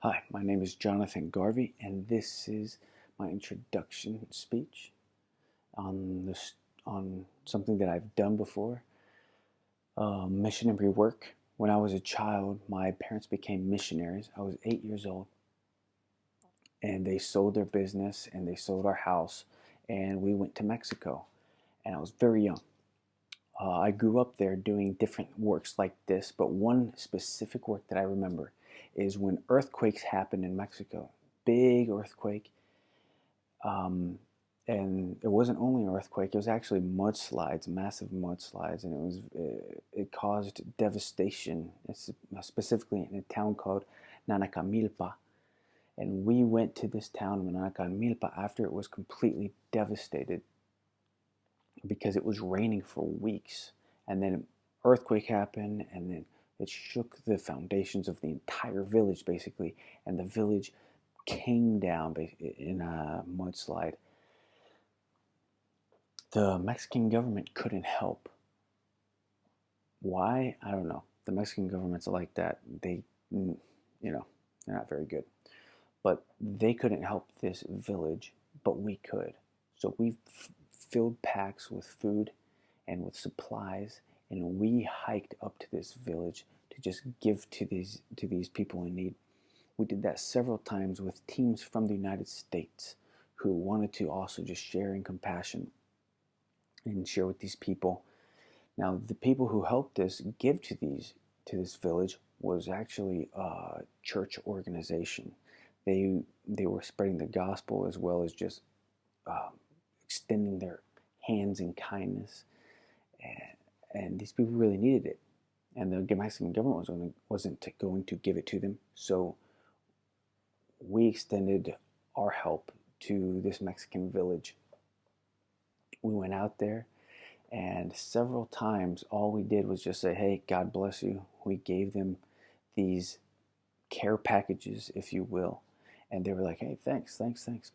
Hi, my name is Jonathan Garvey, and this is my introduction speech on on something that I've done before, missionary work. When I was a child, my parents became missionaries. I was 8 years old, and they sold their business and they sold our house, and we went to Mexico. And I was very young. I grew up there doing different works like this, but one specific work that I remember is when earthquakes happened in Mexico. Big earthquake, and it wasn't only an earthquake; it was actually mudslides, massive mudslides, and it caused devastation. It's specifically in a town called Nanacamilpa, and we went to this town, Nanacamilpa, after it was completely devastated because it was raining for weeks, and then an earthquake happened, and then it shook the foundations of the entire village, basically, and the village came down in a mudslide. The Mexican government couldn't help. Why? I don't know. The Mexican government's like that. They're not very good. But they couldn't help this village, but we could. So we filled packs with food and with supplies, and we hiked up to this village to just give to these people in need. We did that several times with teams from the United States who wanted to also just share in compassion and share with these people. Now, the people who helped us give to this village was actually a church organization. They were spreading the gospel as well as just um, extending their hands in kindness, and these people really needed it. And the Mexican government wasn't going to give it to them, so we extended our help to this Mexican village. We went out there, and several times all we did was just say, "Hey, God bless you." We gave them these care packages, if you will, and they were like, "Hey, thanks, thanks, thanks."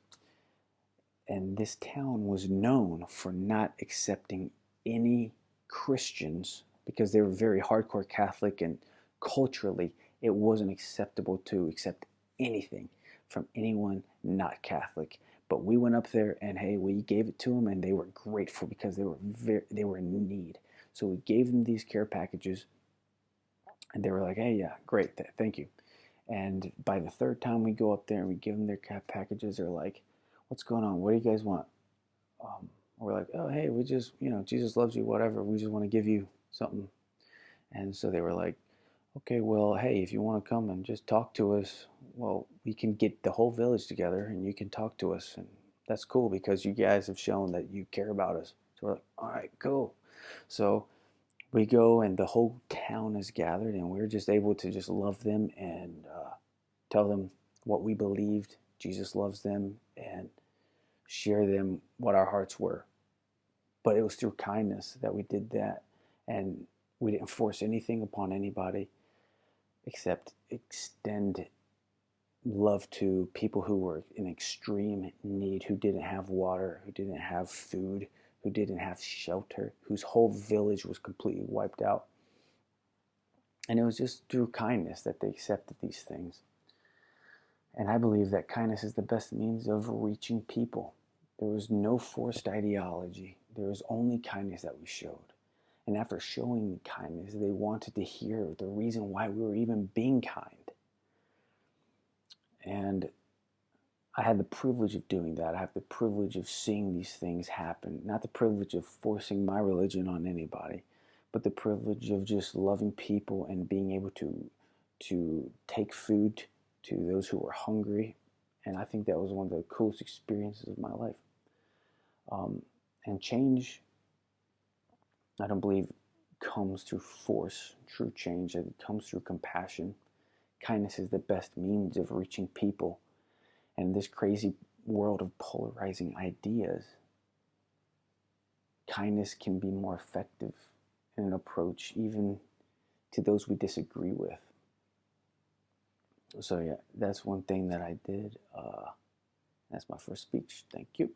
And this town was known for not accepting any Christians because they were very hardcore Catholic, and culturally it wasn't acceptable to accept anything from anyone not Catholic. But we went up there and hey, we gave it to them, and they were grateful because they were in need. So we gave them these care packages, and they were like, "Hey, yeah, great, thank you." And by the third time we go up there and we give them their care packages, they're like, "What's going on? What do you guys want?" We're like, "Oh, hey, we just, Jesus loves you, whatever. We just want to give you something." And so they were like, "Okay, well, hey, if you want to come and just talk to us, well, we can get the whole village together and you can talk to us. And that's cool because you guys have shown that you care about us." So we're like, "All right, cool." So we go and the whole town is gathered, and we're just able to just love them and tell them what we believed. Jesus loves them, and share them what our hearts were. But it was through kindness that we did that, and we didn't force anything upon anybody except extend love to people who were in extreme need, who didn't have water, who didn't have food, who didn't have shelter, whose whole village was completely wiped out. And it was just through kindness that they accepted these things. And I believe that kindness is the best means of reaching people. There was no forced ideology. There was only kindness that we showed. And after showing kindness, they wanted to hear the reason why we were even being kind. And I had the privilege of doing that. I have the privilege of seeing these things happen. Not the privilege of forcing my religion on anybody, but the privilege of just loving people and being able to take food to those who were hungry. And I think that was one of the coolest experiences of my life. And change, I don't believe, comes through force. True change, it comes through compassion. Kindness is the best means of reaching people. And in this crazy world of polarizing ideas, kindness can be more effective in an approach, even to those we disagree with. So, yeah, that's one thing that I did. That's my first speech. Thank you.